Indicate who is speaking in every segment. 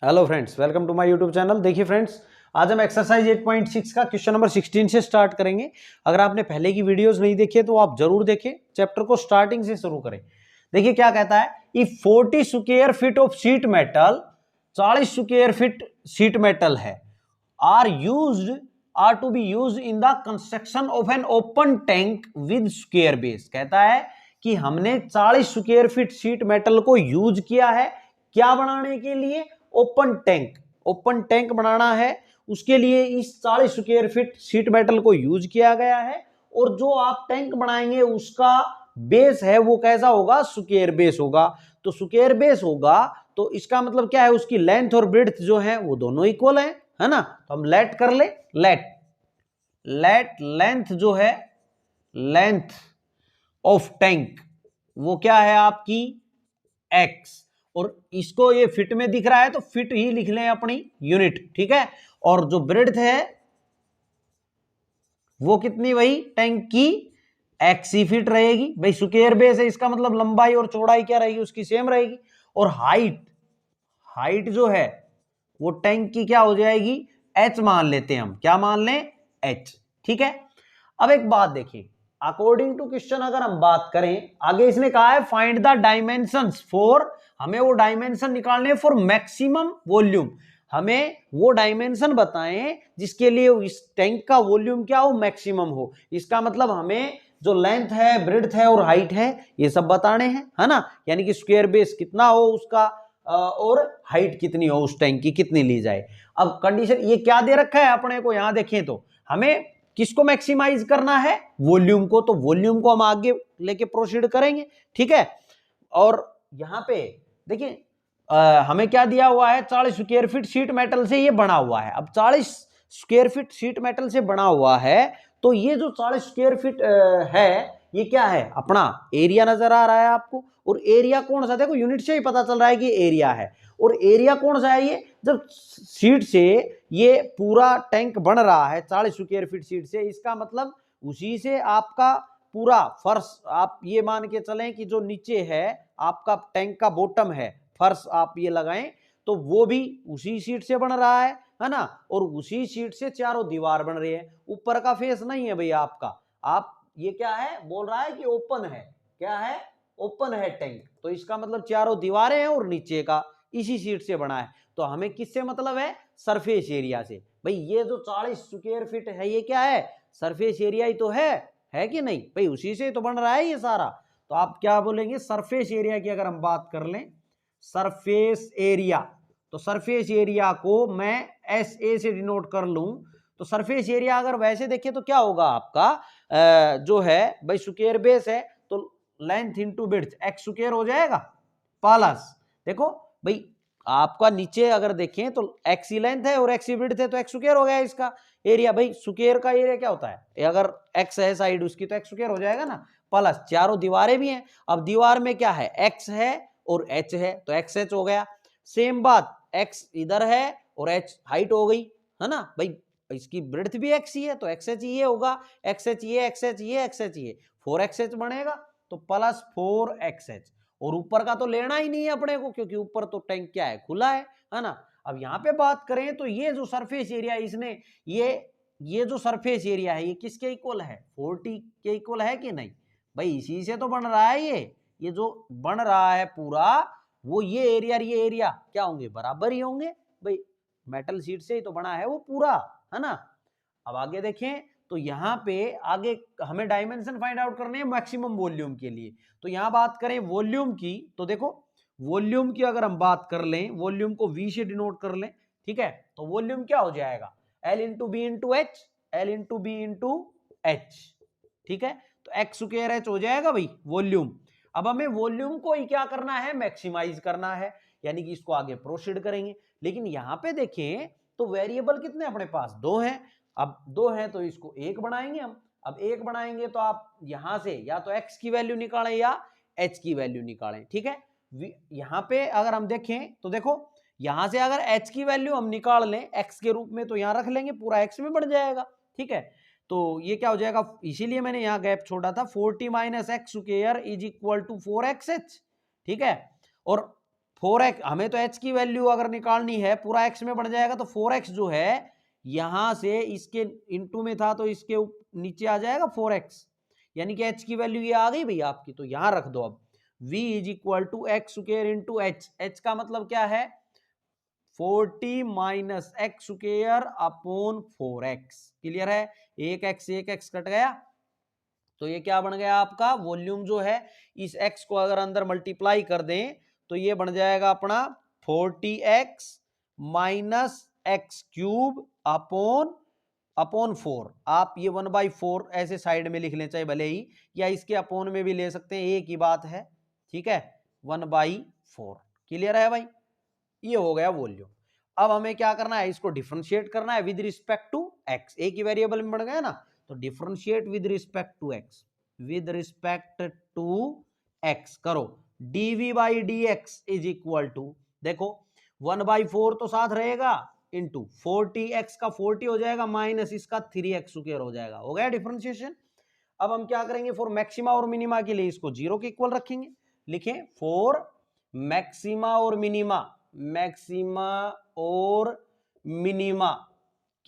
Speaker 1: Hello friends, welcome to my YouTube channel. देखिए friends, आज हम एक्सरसाइज 8.6 का क्वेश्चन नंबर 16 से स्टार्ट करेंगे। अगर आपने पहले की वीडियोस नहीं देखी है तो आप जरूर देखें, चैप्टर को स्टार्टिंग से शुरू करें। देखिए क्या कहता है, if 40 square feet of sheet metal, 40 square feet sheet metal है, are to be use in the construction of an open tank with square base. कहता है कि हमने 40 स्क्वायर फीट शीट मेटल को यूज किया है, क्या बनाने के लिए? ओपन टैंक बनाना है, उसके लिए इस 40 स्क्वायर फीट शीट मेटल को यूज किया गया है। और जो आप टैंक बनाएंगे उसका बेस है वो कैसा होगा? स्क्वायर बेस होगा। तो स्क्वायर बेस होगा तो इसका मतलब क्या है, उसकी लेंथ और ब्रेड्थ जो है वो दोनों इक्वल है ना। तो हम लेट कर ले, लेट लेंथ जो है, लेंथ ऑफ टैंक वो क्या है आपकी? एक्स। और इसको ये फिट में दिख रहा है तो फिट ही लिख लें अपनी यूनिट, ठीक है। और जो ब्रेड्थ है वो कितनी? वही टैंक की एक्स ही फिट रहेगी भाई। स्क्वायर बेस है, इसका मतलब लंबाई और चौड़ाई क्या रहेगी? उसकी सेम रहेगी। और हाइट जो है वो टैंक की क्या हो जाएगी? एच मान लेते हैं हम। क्या मान लें? एच, ठीक है। अब एक बात देखिए, अकॉर्डिंग टू क्वेश्चन अगर हम बात करें, आगे इसने कहा है फाइंड द डायमेंशंस फॉर, हमें वो डायमेंशन निकालने फॉर मैक्सिमम वॉल्यूम। हमें वो डायमेंशन बताएं जिसके लिए इस टैंक का वॉल्यूम क्या हो? मैक्सिमम हो। इसका मतलब हमें जो लेंथ है, ब्रेड्थ है और हाइट है ये सब बताने हैं, है ना। यानी कि स्क्वायर बेस कितना हो उसका और हाइट कितनी हो उस टैंक की, कितनी ली जाए। अब कंडीशन ये क्या दे रखा है अपने को, यहां देखें तो हमें किसको मैक्सिमाइज करना है? वॉल्यूम को। तो वॉल्यूम को हम आगे लेके प्रोसीड करेंगे, ठीक है। और यहां पे देखिए हमें क्या दिया हुआ है? 40 स्क्वायर फीट शीट मेटल से ये बना हुआ है। अब 40 स्क्वायर फीट शीट मेटल से बना हुआ है तो ये जो 40 स्क्वायर फीट है ये क्या है? अपना एरिया नजर आ रहा है आपको। और एरिया कौन सा? देखो यूनिट से ही पता चल रहा है कि एरिया है। और एरिया कौन सा है? ये जब शीट से ये पूरा टैंक बन रहा है 40 स्क्वायर फीट शीट से, इसका मतलब उसी से आपका पूरा फर्श, आप ये मान के चलें कि जो नीचे है आपका टैंक का बॉटम है, फर्श आप ये लगाएं तो वो भी उसी शीट से बन रहा है ना। और उसी शीट से चारों दीवार बन रही है। ऊपर का फेस नहीं है भैया आपका। आप ये क्या है बोल रहा है कि ओपन है। क्या है? ओपन है टैंक। तो इसका मतलब चारों दीवारें हैं और नीचे का इसी शीट से बना है। तो हमें किससे मतलब है? सरफेस एरिया से। भाई ये जो 40 स्क्वायर फीट है ये क्या है? सरफेस एरिया ही तो है कि नहीं भाई? उसी से तो बन रहा है ये सारा। तो आप क्या बोलेंगे? सरफेस एरिया की अगर हम बात कर लें, सरफेस एरिया, तो सरफेस एरिया को मैं एस ए से डिनोट कर लूं। तो सरफेस एरिया अगर वैसे देखें तो क्या होगा आपका जो है भाई, स्क्वायर बेस है तो length into breadth x square हो जाएगा प्लस, देखो भाई आपका नीचे अगर देखें तो एक्स ही लेंथ है और एक्स ही ब्रेड्थ है तो एक्स स्क्वायर हो गया इसका एरिया। भाई स्क्वायर का एरिया क्या होता है? अगर एक्स है साइड उसकी तो एक्स स्क्वायर हो जाएगा ना। प्लस चारों दीवारें भी हैं। अब दीवार में क्या है? एक्स है और एच है तो एक्स एच हो गया। सेम बात, एक्स इधर है और एच हाइट हो गई, है ना भाई। इसकी ब्रेड्थ भी एक्स ही है तो एक्स एच ये होगा। एक्स एच ये, एक्स एच ये, एक्स एच ये, 4xh बनेगा तो प्लस 4xh। और ऊपर का तो लेना ही नहीं है अपने को क्योंकि ऊपर तो टैंक क्या है? खुला है ना। अब यहां पे बात करें तो ये जो सरफेस एरिया इसने ये जो सरफेस एरिया है ये किसके इक्वल है? 40 के इक्वल है कि नहीं भाई? इसी से तो बन रहा है ये जो बन रहा है पूरा, वो ये एरिया क्या होंगे? बराबर ही होंगे भाई। मेटल शीट से ही तो बना है वो पूरा, है ना। अब आगे देखें तो यहां पे आगे हमें डायमेंशन फाइंड आउट करने हैं मैक्सिमम वॉल्यूम के लिए। तो यहां बात करें वॉल्यूम की तो देखो वॉल्यूम की अगर हम बात कर लें, वॉल्यूम को V से डिनोट कर लें, ठीक है। तो वॉल्यूम क्या हो जाएगा? L into b into h, L into b into h, ठीक है। तो एक्स स्क्वायर एच हो जाएगा भाई वॉल्यूम। अब हमें वॉल्यूम को ही क्या करना है? मैक्सिमाइज करना है, यानी कि इसको आगे प्रोसीड करेंगे। लेकिन यहां पे देखें तो वेरिएबल कितने अपने पास? दो हैं। अब दो हैं तो इसको एक बनाएंगे हम। अब एक बनाएंगे तो आप यहां से या तो x की वैल्यू निकालें या h की वैल्यू निकालें, ठीक है। यहां पे अगर हम देखें तो देखो यहां से अगर h की वैल्यू हम निकाल लें x के रूप में तो यहां रख लेंगे, पूरा x में बढ़ जाएगा, ठीक है। तो ये क्या हो जाएगा? इसीलिए मैंने यहां गैप छोड़ा था। 40 minus x square is equal to 4xh, ठीक है। और 4x, हमें तो h की वैल्यू अगर निकालनी है पूरा x में बढ़ जाएगा, तो 4x जो है यहां से इसके इनटू में था तो इसके नीचे आ जाएगा 4x, यानी कि h की वैल्यू ये आ गई भैया आपकी। तो यहां रख दो अब v is equal to x square into h. H का मतलब क्या है 40 minus x square upon 4x। Clear है, एक x कट गया, तो ये क्या बन गया आपका वॉल्यूम जो है, इस x को अगर अंदर मल्टीप्लाई कर दें तो ये बन जाएगा अपना 40x minus x cube upon 4। आप ये 1/4 ऐसे साइड में लिख लें चाहे भले ही, या इसके अपॉन में भी ले सकते हैं, एक ही बात है, ठीक है, 1/4। क्लियर है भाई, ये हो गया वॉल्यूम। अब हमें क्या करना है, इसको डिफरेंशिएट करना है विद रिस्पेक्ट टू एक्स, एक ही वेरिएबल में बढ़ गया ना, तो differentiate with respect to x, with respect to x करो, dv by d x is equal to, देखो 1/4 तो साथ रहेगा इंटू 40x का 40 हो जाएगा माइनस इसका 3x स्क्वायर हो जाएगा, हो गया डिफरेंशिएशन। अब हम क्या करेंगे, फॉर मैक्सिमा और मिनिमा के लिए इसको 0 के इक्वल रखेंगे, लिखें फॉर मैक्सिमा और मिनिमा, मैक्सिमा और मिनिमा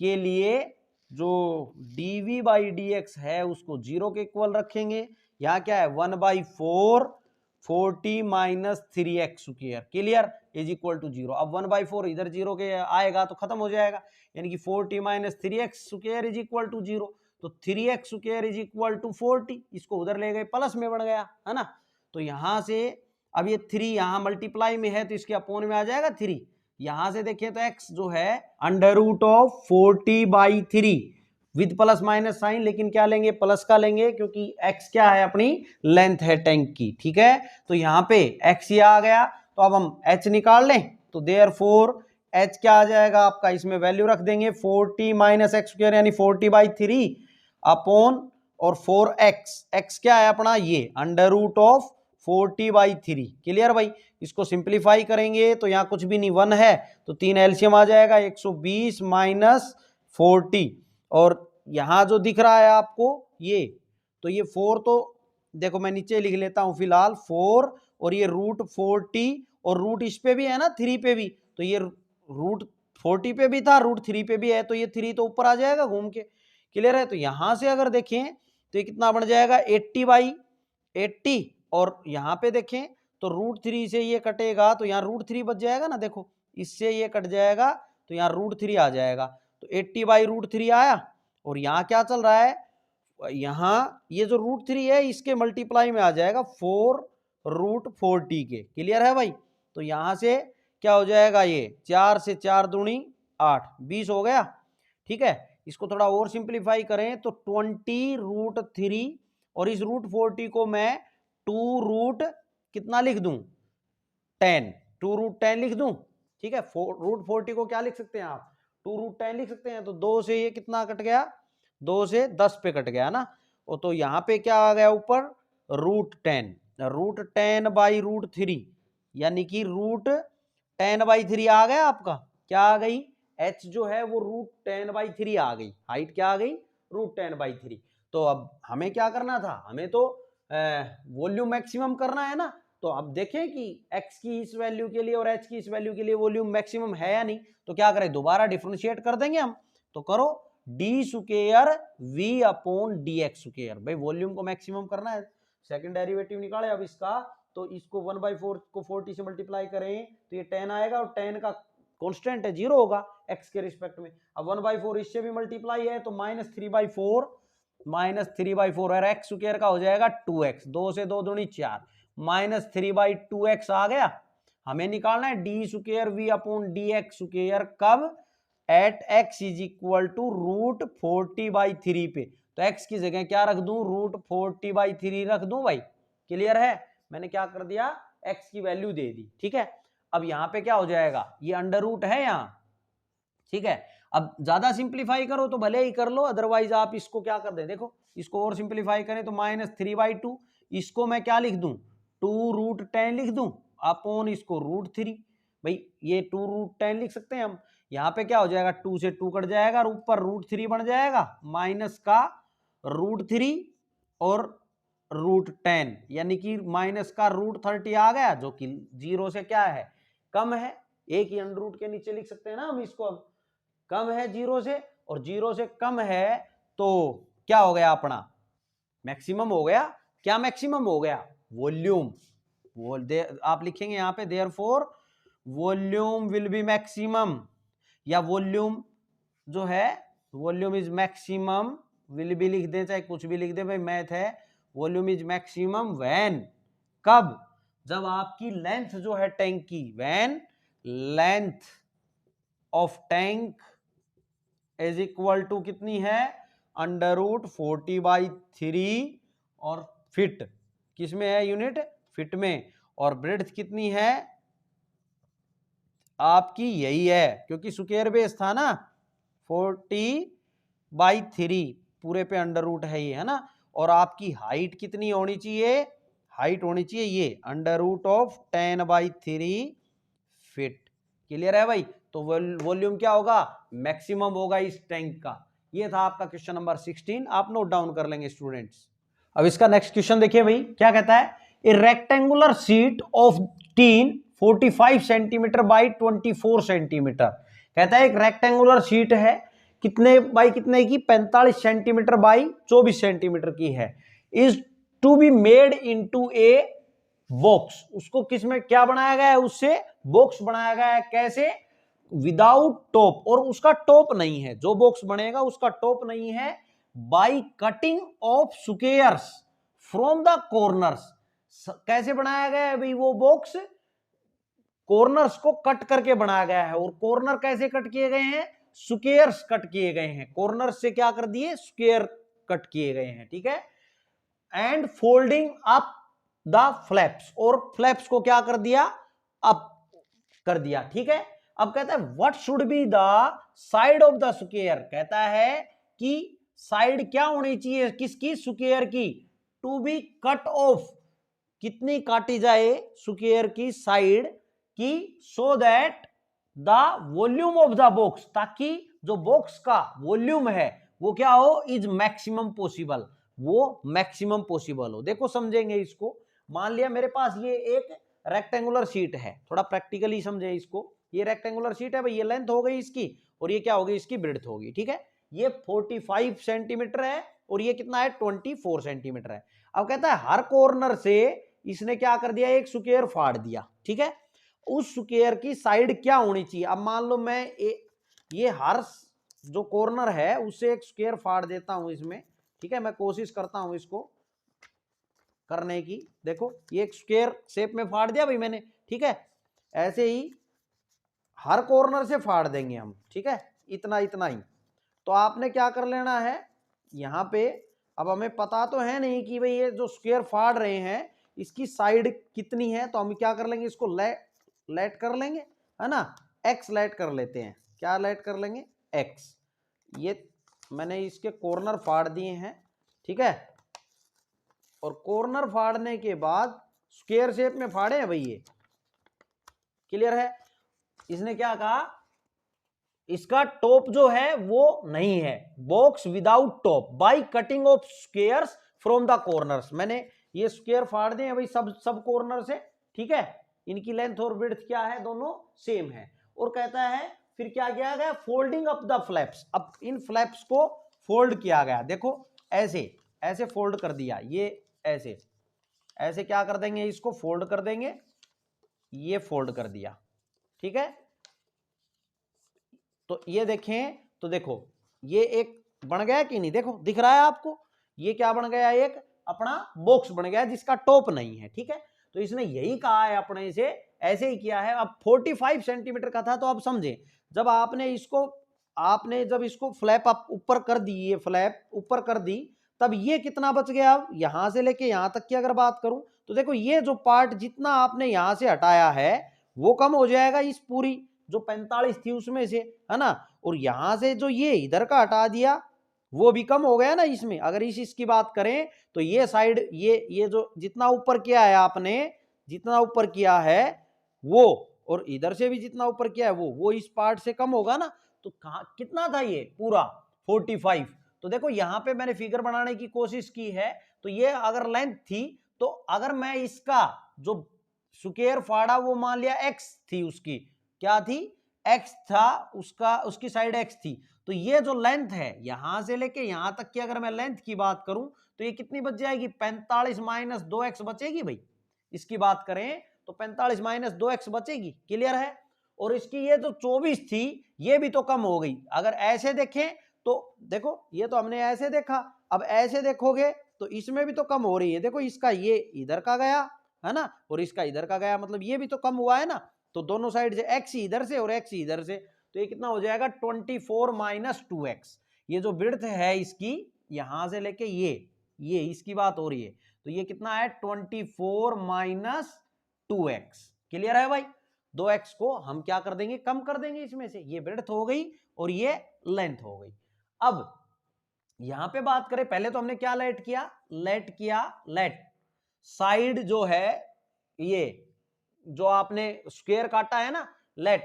Speaker 1: के लिए जो dv बाई डी एक्स है उसको 0 के इक्वल रखेंगे। यहाँ क्या है 1/4 40 minus 3x square, clear, is equal to 0। अब 1/4 इधर 0 के आएगा तो खत्म हो जाएगा, यानी कि 40 minus 3x square is equal to 0, तो 3x square is equal to 40, इसको उधर ले गए प्लस में बढ़ गया है ना। तो यहां से अब ये 3 यहां मल्टीप्लाई में है तो इसके अपोन में आ जाएगा 3, यहां से देखें तो x जो है under root of 40/3 with plus minus sign, लेकिन क्या लेंगे प्लस का लेंगे क्योंकि x क्या है अपनी लेंथ है टैंक की, ठीक है। तो यहाँ पे x ये आ गया, तो अब हम h निकाल लें, तो देयरफॉर h क्या आ जाएगा आपका, इसमें वैल्यू रख देंगे 40 माइनस एक्स स्क्वायर यानी 40/3 अपॉन और 4x, x क्या है अपना ये अंडर रूट ऑफ 40/3। क्लियर भाई, इसको सिंप्लीफाई करेंगे तो यहाँ कुछ भी नहीं 1 है, तो 3 एलसीएम आ जाएगा 120 माइनस 40, और यहां जो दिख रहा है आपको ये, तो ये 4 तो देखो मैं नीचे लिख लेता हूं फिलहाल 4, और ये रूट 40 और रूट इस पे भी है ना 3 पे भी, तो ये रूट 40 पे भी था रूट 3 पे भी है, तो ये 3 तो ऊपर आ जाएगा घूम के। क्लियर है, तो यहां से अगर देखें तो ये कितना बन जाएगा 80/80, और यहाँ पे देखें तो रूट 3 से ये कटेगा तो यहाँ रूट 3 बच जाएगा ना, देखो इससे ये कट जाएगा तो यहाँ रूट 3 आ जाएगा, तो 80/√3 आया, और यहाँ क्या चल रहा है, यहाँ ये जो रूट 3 है इसके मल्टीप्लाई में आ जाएगा 4√40 के। क्लियर है भाई, तो यहाँ से क्या हो जाएगा, ये 4 से 4 दूनी 8 20 हो गया, ठीक है। इसको थोड़ा और सिंप्लीफाई करें तो 20√3, और इस √40 को मैं 2 कितना लिख दूं 10, 2√10 लिख दूं, ठीक है। √40 को क्या लिख सकते हैं आप 2√10 लिख सकते हैं, तो 2 से ये कितना कट गया, 2 से 10 पे कट गया ना, और तो यहाँ पे क्या आ गया ऊपर √10/√3, यानी कि √10/3 आ गया आपका, क्या आ गई h जो है वो √10/3 आ गई, हाइट क्या आ गई √10/3। तो अब हमें क्या करना था, हमें तो वॉल्यूम मैक्सिमम करना है ना, तो अब देखें कि x की इस वैल्यू के लिए और h की इस वैल्यू के लिए वॉल्यूम मैक्सिमम है या नहीं, तो क्या करें दोबारा डिफरेंशिएट कर देंगे हम, तो करो D square v upon D x square, भाई वॉल्यूम को मैक्सिमम करना है, सेकंड डेरिवेटिव निकाले अब इसका, तो इसको 1/4 को 40 से मल्टीप्लाई करें तो ये 10 आएगा, और 10 का कांस्टेंट है 0 होगा x के रिस्पेक्ट में, अब 1/4 इससे भी मल्टीप्लाई है तो -3/4 और x स्क्वायर का हो जाएगा 2x, 2 से 2 दूनी 4, -3/2x आ गया। हमें निकालना है D square v upon D x square, कब at x is equal to √40/3 पे, तो x की जगह क्या रख दूं √40/3 रख दूं भाई। क्लियर है, मैंने क्या कर दिया x की वैल्यू दे दी, ठीक है। अब यहां पे क्या हो जाएगा, ये अंडर रूट है यहां, ठीक है। अब ज्यादा सिंप्लीफाई करो तो भले ही कर लो, अदरवाइज आप इसको क्या कर दे, देखो इसको और सिंप्लीफाई करें तो -3/2, इसको मैं क्या लिख दूं 2√10 लिख दूं अपॉन इसको √3, भाई ये 2√10 लिख सकते हैं हम। यहाँ पे क्या हो जाएगा 2 से 2 कट जाएगा और ऊपर √3 बन जाएगा माइनस का √3 और √10, यानी कि माइनस का √30 आ गया, जो कि 0 से क्या है कम है, एक ही अंडर रूट के नीचे लिख सकते हैं ना हम इसको, अब कम है 0 से, और 0 से कम है तो क्या हो गया अपना, मैक्सिमम हो गया। क्या मैक्सिमम हो गया, वॉल्यूम। आप लिखेंगे यहां पे therefore volume will be maximum, या वॉल्यूम जो है वॉल्यूम इज मैक्सिमम, विल भी लिख दे चाहे कुछ भी लिख दे, भाई मैथ है। वॉल्यूम इज मैक्सिमम व्हेन, कब, जब आपकी लेंथ जो है टैंक की, when length of tank is equal to कितनी है, अंडर रूट 40/3, और फिट किस में है यूनिट, फिट में, और ब्रेड्थ कितनी है आपकी, यही है क्योंकि स्क्वायर बेस था ना, 40/3 पूरे पे अंडर रूट है ये, है ना। और आपकी हाइट कितनी होनी चाहिए, हाइट होनी चाहिए ये under root of 10/3 feet. Clear है भाई, तो वॉल्यूम क्या होगा, मैक्सिमम होगा इस टैंक का। ये था आपका क्वेश्चन नंबर 16, आप नोट डाउन कर लेंगे स्टूडेंट्स। अब इसका नेक्स्ट क्वेश्चन देखिए भाई, क्या कहता है, ए rectangular sheet of tin 45 centimetre by 24 centimetre. कहता है एक रेक्टेंगुलर शीट है, कितने बाई कितने की, 45 सेंटीमीटर बाई 24 सेंटीमीटर की है, is to be made into a box. उसको किस में क्या बनाया गया है, उससे बॉक्स बनाया गया है, कैसे, विदाउट टॉप, और उसका टॉप नहीं है, जो बॉक्स बनेगा उसका टॉप नहीं है, by cutting of squares from the corners. कैसे बनाया गया है भाई वो बॉक्स, कॉर्नर्स को कट करके बनाया गया है, और कॉर्नर कैसे कट किए गए हैं, स्क्वेयर्स कट किए गए हैं, कॉर्नर से क्या कर दिए, स्क्वेयर कट किए गए हैं, ठीक है। And folding up the flaps, और फ्लैप्स को क्या कर दिया, अप कर दिया, ठीक है। अब कहता है what should be the side of the square, कहता है कि साइड क्या होनी चाहिए किसकी, स्क्वेयर की, टू बी कट ऑफ, कितनी काटी जाए स्क्वेयर की साइड की, so that the volume of the box, ताकि जो बॉक्स का वॉल्यूम है वो क्या हो, इज मैक्सिमम पॉसिबल, वो मैक्सिमम पॉसिबल हो। देखो समझेंगे इसको, मान लिया मेरे पास ये एक रेक्टेंगुलर शीट है, थोड़ा प्रैक्टिकली समझे इसको, ये रेक्टेंगुलर शीट है भाई, ये लेंथ हो गई इसकी, और ये क्या होगी, इसकी ब्रेड्थ होगी, ठीक है। ये 45 सेंटीमीटर है, और ये कितना है, 24 सेंटीमीटर है। अब कहता है हर कॉर्नर से इसने क्या कर दिया, एक स्क्वायर फाड़ दिया, ठीक है। उस स्क्वायर की साइड क्या होनी चाहिए, अब मान लो मैं ये हर जो कॉर्नर है उससे एक स्क्वायर फाड़ देता हूं इसमें, ठीक है, मैं कोशिश करता हूं इसको करने की। देखो ये एक स्क्वायर शेप में फाड़ दिया भाई मैंने, ठीक है, ऐसे ही हर कॉर्नर से फाड़ देंगे हम, ठीक है, इतना इतना ही। तो आपने क्या कर लेना है यहां पे, अब हमें पता तो है नहीं कि भाई ये जो स्क्वायर फाड़ रहे हैं इसकी साइड कितनी है, तो हम क्या कर लेंगे, इसको लेट कर लेंगे, है ना, एक्स लेट कर लेते हैं, क्या लेट कर लेंगे, एक्स। ये मैंने इसके कॉर्नर फाड़ दिए हैं, ठीक है, और कॉर्नर फाड़ने के बाद स्क्वायर शेप में फाड़े हैं भाई ये, क्लियर है। इसने क्या कहा, इसका टॉप जो है वो नहीं है, box without top by cutting of squares from the corners. मैंने ये स्क्वायर फाड़ दिए भाई सब कॉर्नर से, ठीक है, इनकी लेंथ और विड्थ क्या है, दोनों सेम है। और कहता है फिर क्या किया गया, फोल्डिंग अप द फ्लैप्स, अब इन फ्लैप्स को फोल्ड किया गया, देखो ऐसे ऐसे फोल्ड कर दिया, ये ऐसे ऐसे क्या कर देंगे, इसको फोल्ड कर देंगे, ये फोल्ड कर दिया, ठीक है। तो ये देखें, तो देखो ये एक बन गया कि नहीं, देखो दिख रहा है आपको, ये क्या बन गया, एक अपना बॉक्स बन गया जिसका टॉप नहीं है, ठीक है। तो इसने यही कहा है अपने से, ऐसे ही किया है। अब 45 सेंटीमीटर का था, तो आप समझे जब आपने जब इसको फ्लैप आप ऊपर कर दी, ये फ्लैप ऊपर कर दी, तब ये कितना बच गया, अब यहां से लेके यहां तक की अगर बात करूं तो देखो ये जो पार्ट जितना आपने यहां से हटाया है वो कम हो जाएगा, इस पूरी जो 45 थी उसमें से, है ना। और यहां से जो ये इधर का हटा दिया वो भी कम हो गया ना इसमें। अगर इसकी बात करें तो ये साइड ये जो जितना ऊपर किया है आपने, जितना ऊपर किया है वो, और इधर से भी जितना ऊपर किया है वो इस पार्ट से कम होगा ना। तो कहां कितना था ये पूरा 45। तो देखो यहां पे मैंने फिगर बनाने की कोशिश की है, तो ये अगर लेंथ थी, तो अगर मैं इसका जो स्क्वायर फाड़ा वो मान लिया एक्स थी, उसकी क्या थी, एक्स था, उसका उसकी साइड एक्स थी। तो ये जो लेंथ है यहां से लेके यहां तक की अगर मैं लेंथ की बात करूं तो ये कितनी बच जाएगी, 45 माइनस 2x बचेगी भाई। इसकी बात करें तो 45 माइनस 2x बचेगी, क्लियर है। और इसकी ये जो 24 थी ये भी तो कम हो गई। अगर ऐसे देखें तो देखो ये तो हमने ऐसे देखा, अब ऐसे देखोगे तो इसमें भी तो कम हो रही है। देखो इसका ये इधर का गया है ना, और इसका इधर का गया, मतलब ये भी तो कम हुआ है ना। तो दोनों साइड से एक्स इधर से और एक्स इधर से, तो ये कितना हो जाएगा 24 माइनस 2x। ये जो विड्थ है इसकी यहां से लेके ये इसकी बात हो रही है, तो ये कितना है 24 माइनस 2x। क्लियर है भाई। 2x को हम क्या कर देंगे, कम कर देंगे इसमें से, ये विड्थ हो गई और ये लेंथ हो गई। अब यहां पे बात करें, पहले तो हमने क्या लेट किया, लेट साइड जो है, ये जो आपने स्क्वायर काटा है ना, लेट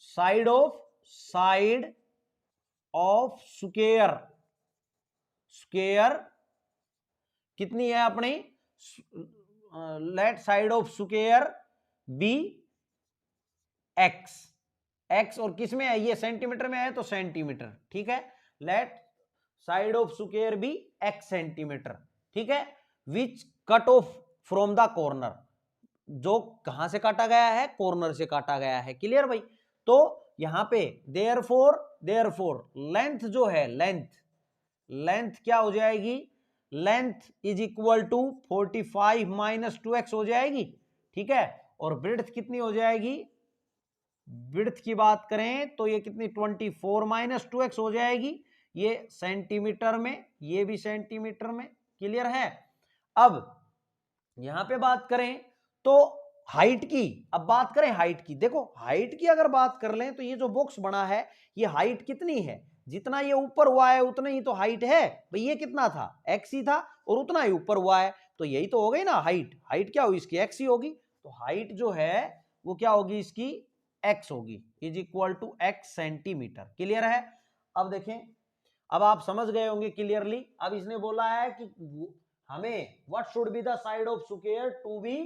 Speaker 1: साइड ऑफ स्क्वायर कितनी है अपनी, let side of square be x और किस में है, ये सेंटीमीटर में है तो सेंटीमीटर, ठीक है। Let side of square be x centimetre, ठीक है। Which cut off from the corner, जो कहां से काटा गया है, कॉर्नर से काटा गया है, क्लियर भाई। तो यहां पे देयरफॉर लेंथ जो है, लेंथ क्या हो जाएगी, length is equal to 45 minus 2x हो जाएगी, ठीक है। और ब्रेड्थ कितनी हो जाएगी, ब्रेड्थ की बात करें तो ये कितनी 24 माइनस 2x हो जाएगी, ये सेंटीमीटर में, ये भी सेंटीमीटर में, क्लियर है। अब यहां पे बात करें तो हाइट की, अब बात करें हाइट की, देखो हाइट की अगर बात कर लें तो ये जो बॉक्स बना है ये हाइट कितनी है, जितना ये ऊपर हुआ है उतना ही तो हाइट है भाई। ये कितना था, x ही था और उतना ही ऊपर हुआ है, तो यही तो हो गई ना हाइट। हाइट क्या होगी इसकी, x ही होगी। तो हाइट जो है वो क्या होगी इसकी, x होगी, is equal to x centimetre, clear है। अब देखें, अब आप समझ गए होंगे क्लियरली। अब इसने बोला है कि हमें what should be the side of square to be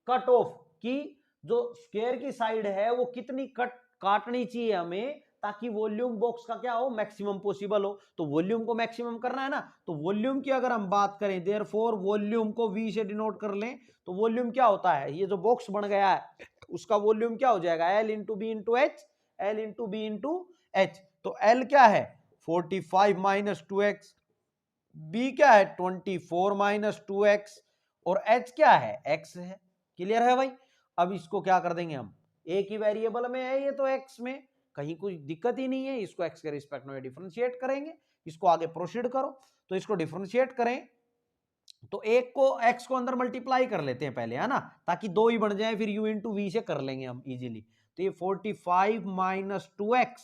Speaker 1: cut off, कि जो स्क्वायर की साइड है वो कितनी काटनी चाहिए हमें, ताकि वॉल्यूम बॉक्स का क्या हो, मैक्सिमम पॉसिबल हो। तो वॉल्यूम को मैक्सिमम करना है ना, तो वॉल्यूम की अगर हम बात करें, देयरफॉर वॉल्यूम को v से डिनोट कर लें, तो वॉल्यूम क्या होता है, ये जो बॉक्स बन गया है उसका वॉल्यूम क्या हो जाएगा, L into b into h, L into b into h. तो L क्या है 45 माइनस 2x, b क्या है 24 माइनस 2x, और h क्या है x है, क्लियर है भाई। अब इसको क्या कर देंगे हम, एक ही वेरिएबल में है ये तो x में, कहीं कोई दिक्कत ही नहीं है, इसको x के रिस्पेक्ट में डिफरेंशिएट करेंगे। इसको आगे प्रोसीड करो, तो इसको डिफरेंशिएट करें तो एक को x को अंदर मल्टीप्लाई कर लेते हैं पहले, है ना, ताकि दो ही बन जाए, फिर u इंटू वी से कर लेंगे हम इजीली। तो ये 45 माइनस 2x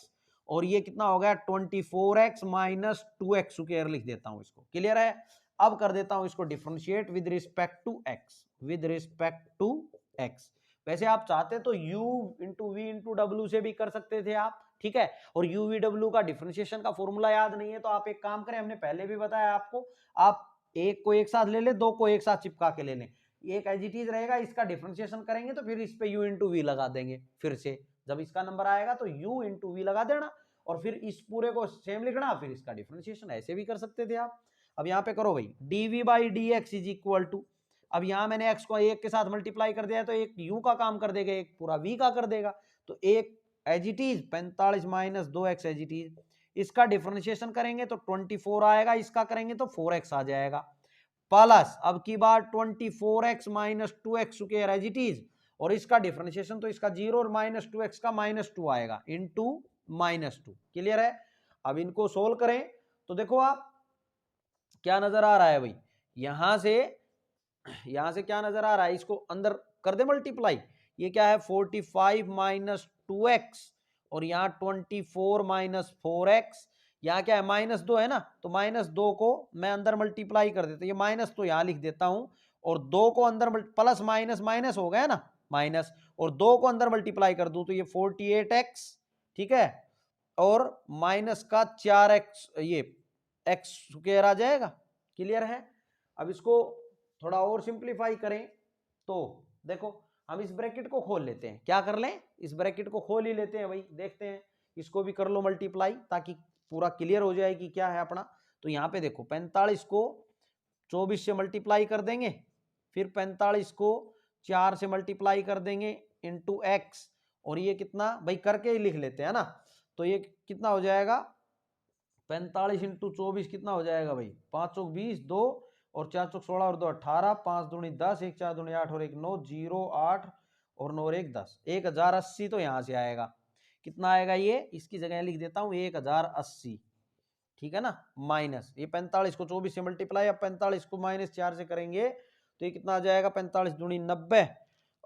Speaker 1: और ये कितना हो गया 24x माइनस 2x स्क्वायर लिख देता हूं इसको, क्लियर है। अब कर देता हूं इसको differentiate with respect to x, with respect to x। वैसे आप चाहते तो u इंटू वी इंटू डब्ल्यू से भी कर सकते थे आप, ठीक है। और u v w का डिफरेंशिएशन का फॉर्मूला याद नहीं है तो आप एक काम करें, हमने पहले भी बताया आपको, आप एक को एक साथ ले ले, दो को एक साथ चिपका के ले लें, एक एज इट इज रहेगा, इसका डिफरेंशिएशन करेंगे तो फिर इस पे u इंटू वी लगा देंगे, फिर से जब इसका नंबर आएगा तो u इंटू वी लगा देना और फिर इस पूरे को सेम लिखना, फिर इसका डिफरेंशिएशन, ऐसे भी कर सकते थे आप। अब यहाँ पे करो भाई dv by d x is equal to, अब यहाँ मैंने x को एक के साथ मल्टीप्लाई कर दिया तो एक u का काम कर देगा, एक पूरा v का कर देगा, तो एक as it is 45 minus 2x as it is, इसका डिफरेंशिएशन करेंगे तो 24 आएगा, इसका करेंगे तो 4x आ जाएगा, प्लस अब की बार 24x minus 2x square as it is, और इसका डिफरेंशिएशन तो इसका 0 और माइनस 2x का -2 आएगा इनटू -2, क्लियर है। अब इनको सोल्व करें तो देखो आप क्या नजर आ रहा है भाई, यहां से क्या नजर आ रहा है, इसको अंदर कर दे मल्टीप्लाई, ये क्या है 45 माइनस 2x और यहाँ 24 माइनस 4x, यहाँ क्या है -2 है ना, तो -2 को मैं अंदर मल्टीप्लाई कर देता, ये माइनस तो यहाँ लिख देता हूं, और 2 को अंदर प्लस माइनस माइनस हो गया ना, माइनस, और 2 को अंदर मल्टीप्लाई कर दूं तो ये 48x, ठीक है, और माइनस का 4x, ये x स्क्वायर आ जाएगा, क्लियर है। अब इसको थोड़ा और सिंप्लीफाई करें तो देखो हम इस ब्रैकेट को खोल लेते हैं, क्या कर लें, इस ब्रैकेट को खोल ही लेते हैं भाई, देखते हैं, इसको भी कर लो मल्टीप्लाई ताकि पूरा क्लियर हो जाए कि क्या है अपना। तो यहाँ पे देखो 45 को 24 से मल्टीप्लाई कर देंगे, फिर 45 को 4 से मल्टीप्लाई कर देंगे इंटू एक्स, और ये कितना भाई करके ही लिख लेते हैं ना, तो ये कितना हो जाएगा 45 इंटू 24 कितना हो जाएगा भाई, 5 चौक 20, 2 और 4 चौक 16 और 2 18, 5 दूनी 10, 1 4 दूनी 8 और 1 9, 0 8 और 9 और 1 10, 1080 तो यहाँ से आएगा, कितना आएगा ये, इसकी जगह लिख देता हूँ 1080, ठीक है ना, माइनस ये 45 को 24 से मल्टीप्लाई, अब 45 को माइनस 4 से करेंगे तो ये कितना आ जाएगा 45 दूनी 90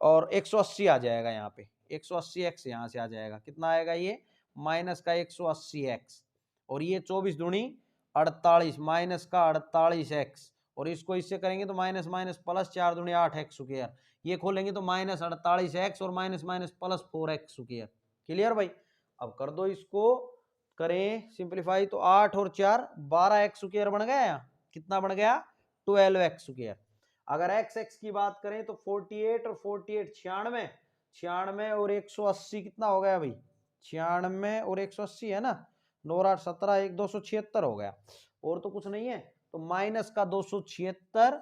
Speaker 1: और 180 आ जाएगा, यहाँ पे 180 एक्स यहाँ से आ जाएगा, कितना आएगा ये माइनस का 180 एक्स, और ये 24 दूनी 48 माइनस का 48 एक्स, और इसको इससे करेंगे तो माइनस माइनस प्लस 4 दूनी 8 एक्स स्क्वायर, ये खोलेंगे तो माइनस 48 एक्स और minus minus plus 4 x square, clear भाई। अब कर दो इसको, करें सिंप्लीफाई तो 8 और 4 12 एक्स स्क्वायर बन गया, कितना बन गया 12 एक्स स्क्वायर। अगर एक्स एक्स की बात करें तो 48 और 48 96, 96 और 180 कितना हो गया भाई, 96 और 180 है ना, 9 8 17 1 276 हो गया, और तो कुछ नहीं है, तो माइनस का 276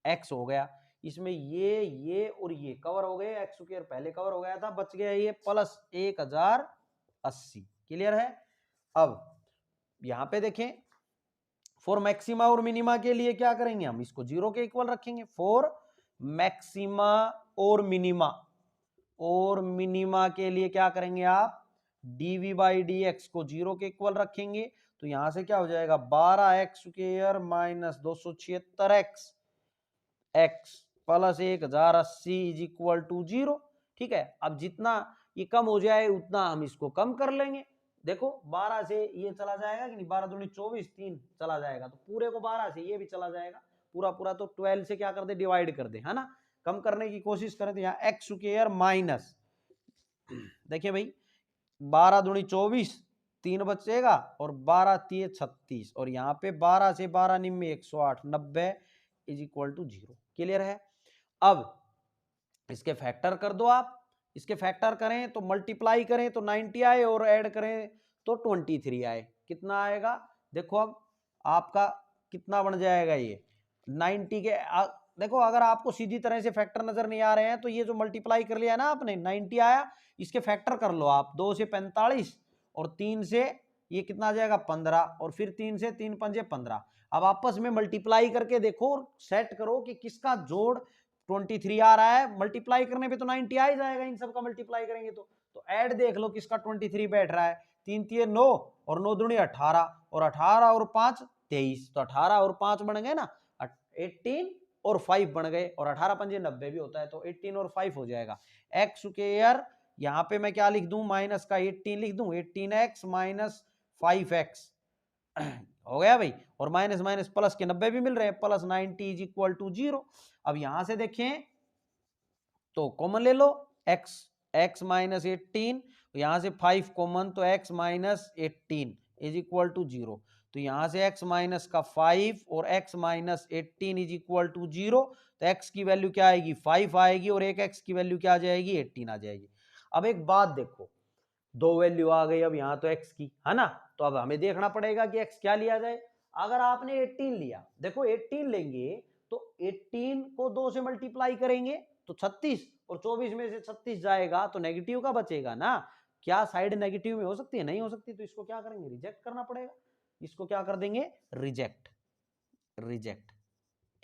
Speaker 1: एक्स हो गया, इसमें ये और ये कवर हो गए, एक्स स्क्वायर पहले कवर हो गया था, बच गया ये प्लस 1080, क्लियर है। अब यहां पे देखें फॉर मैक्सिमा और मिनिमा के लिए क्या करेंगे, हम इसको जीरो के इक्वल रखेंगे, फॉर मैक्सिमा और मिनिमा के लिए क्या करेंगे आप, dv बाई डी एक्स को जीरो के इक्वल रखेंगे, तो यहां से क्या हो जाएगा 12 x square minus 276 x x plus 1080 is equal to zero, ठीक है। अब जितना ये कम हो जाए उतना हम इसको कम कर लेंगे, देखो 12 से ये चला जाएगा कि नहीं, 12 दूनी 24 3 चला जाएगा, तो पूरे को 12 से ये भी चला जाएगा, पूरा पूरा तो 12 से क्या कर दे डिवाइड कर दे, है ना, कम करने की कोशिश करें तो यहाँ एक्स स्क्वायर माइनस, देखिए भाई 12 दूनी 24 3 बचेगा और 12 3 36, और यहाँ पे 12 से 12 निम्न 108 90 is equal to zero, clear है। अब इसके फैक्टर कर दो आप, इसके फैक्टर करें तो मल्टीप्लाई करें तो 90 आए और ऐड करें तो 23 आए, कितना आएगा देखो, अब आपका कितना बन जाएगा ये 90 के देखो अगर आपको सीधी तरह से फैक्टर नजर नहीं आ रहे हैं तो ये जो मल्टीप्लाई कर लिया ना आपने 90 आया, इसके फैक्टर कर लो आप, 2 से 45 और 3 से ये कितना आ जाएगा 15 और फिर 3 से 3 पंजे 15, अब आपस में मल्टीप्लाई करके देखो और सेट करो कि किसका जोड़ 23 आ रहा है, मल्टीप्लाई करने पे तो 90 आ ही जाएगा, इन सब का मल्टीप्लाई करेंगे तो ऐड देख लो किसका 23 बैठ रहा है, 3 3 9 और 9 दूनी 18 और 18 और 5 23, तो 18 और 5 बन गए ना 18 और 5 बन गए, और 18 पंजे 90 भी होता है, तो 18 और 5 हो जाएगा एक्स स्क्वायर, यहाँ पे मैं क्या लिख दूं माइनस का 18 लिख दूं, 18x माइनस 5x हो गया भाई, और माइनस माइनस प्लस के 90 भी मिल रहे हैं, plus 90 is equal to zero. अब यहां से देखें तो कॉमन ले लो x माइनस 18, यहां से 5 कॉमन तो x minus 18 is equal to zero, तो यहां से x माइनस का 5 और x minus 18 is equal to zero, तो x की वैल्यू क्या आएगी 5 आएगी और एक x की वैल्यू क्या आ जाएगी 18 आ जाएगी। अब एक बात देखो, दो वैल्यू आ गई अब यहाँ तो x की, है ना, तो अब हमें देखना पड़ेगा कि x क्या लिया जाए। अगर आपने 18 लिया, देखो 18 लेंगे तो 18 को 2 से मल्टीप्लाई करेंगे तो 36, और 24 में से 36 जाएगा तो नेगेटिव का बचेगा ना, क्या साइड नेगेटिव में हो सकती है, नहीं हो सकती, तो इसको क्या करेंगे रिजेक्ट करना पड़ेगा, इसको क्या कर देंगे रिजेक्ट,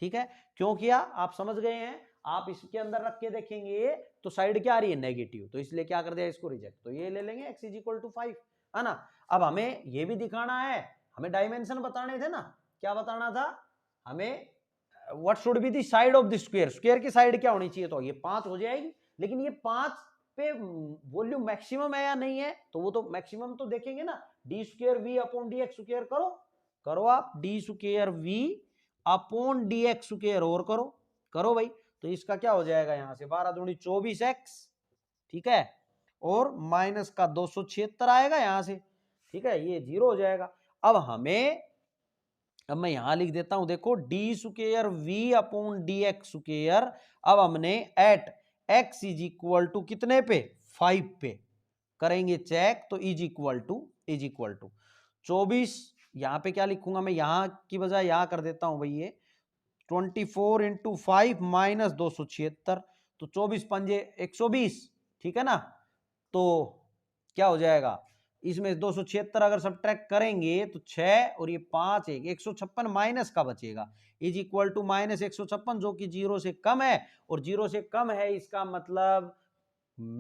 Speaker 1: ठीक है। क्यों किया आप समझ गए हैं, आप इसके अंदर रख के देखेंगे तो साइड क्या आ रही है नेगेटिव, तो इसलिए क्या कर दिया इसको रिजेक्ट, तो ये ले लेंगे x इज इक्वल टू 5, है ना। अब हमें ये भी दिखाना है, हमें डायमेंशन बताने थे ना, क्या बताना था हमें, what should be the side of the square, square की साइड क्या होनी चाहिए, तो ये 5 हो जाएगी, लेकिन ये 5 पे वॉल्यूम मैक्सिमम है या नहीं है, तो वो तो मैक्सिमम तो देखेंगे ना, d square v upon D x square करो आप, d square v upon D x square और करो भाई, तो इसका क्या हो जाएगा यहां से 12 दूनी 24x, ठीक है, और माइनस का 276 आएगा यहां से, ठीक है, ये जीरो हो जाएगा। अब हमें अब मैं यहां लिख देता हूं, देखो d square v upon D x square. अब हमने at x is equal to कितने पे 5 पे करेंगे चेक, तो इज इक्वल टू 24। यहां पे क्या लिखूंगा मैं, यहां की बजाय यहां कर देता हूं भाई, ये 24 इंटू 5 माइनस 276, तो 24 पंजे 120, ठीक है ना। तो क्या हो जाएगा, इसमें 276 अगर सब्ट्रैक्ट करेंगे तो 6 और ये 5 है, 156 माइनस का बचेगा, इज इक्वल टू माइनस 156 जो कि 0 से कम है, और 0 से कम है इसका मतलब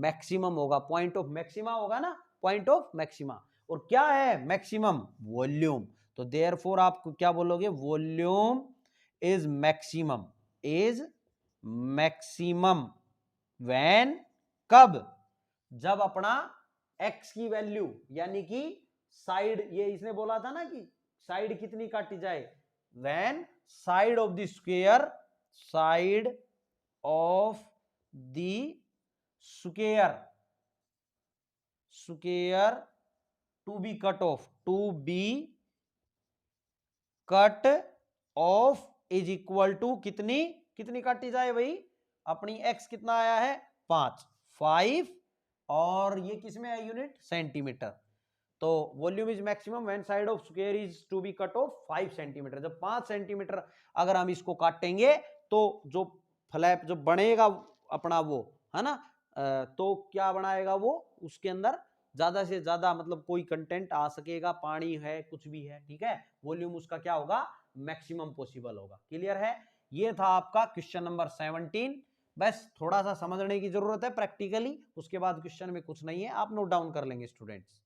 Speaker 1: मैक्सिमम होगा, पॉइंट ऑफ मैक्सिमा होगा ना, पॉइंट ऑफ मैक्सिमा। और क्या है मैक्सिमम, वॉल्यूम। तो देयरफॉर आप क्या बोलोगे, वॉल्यूम इज मैक्सिमम, व्हेन, कब, जब अपना x की वैल्यू यानी कि साइड, ये इसने बोला था ना कि साइड कितनी काटी जाए, when side of the square, side of the square to be cut off is equal to कितनी काटी जाए भाई, अपनी x कितना आया है 5, और ये किसमें है यूनिट, सेंटीमीटर। तो volume is maximum when side of square is to be cut off 5 centimetre. जब 5 सेंटीमीटर अगर हम इसको काटेंगे तो जो फ्लैप जो बनेगा अपना वो है ना, तो क्या बनाएगा वो, उसके अंदर ज्यादा से ज्यादा मतलब कोई कंटेंट आ सकेगा, पानी है कुछ भी है, ठीक है, वॉल्यूम उसका क्या होगा, मैक्सिमम पॉसिबल होगा। क्लियर है, ये था आपका क्वेश्चन नंबर 17। बस थोड़ा सा समझने की जरूरत है प्रैक्टिकली, उसके बाद क्वेश्चन में कुछ नहीं है, आप नोट डाउन कर लेंगे स्टूडेंट्स।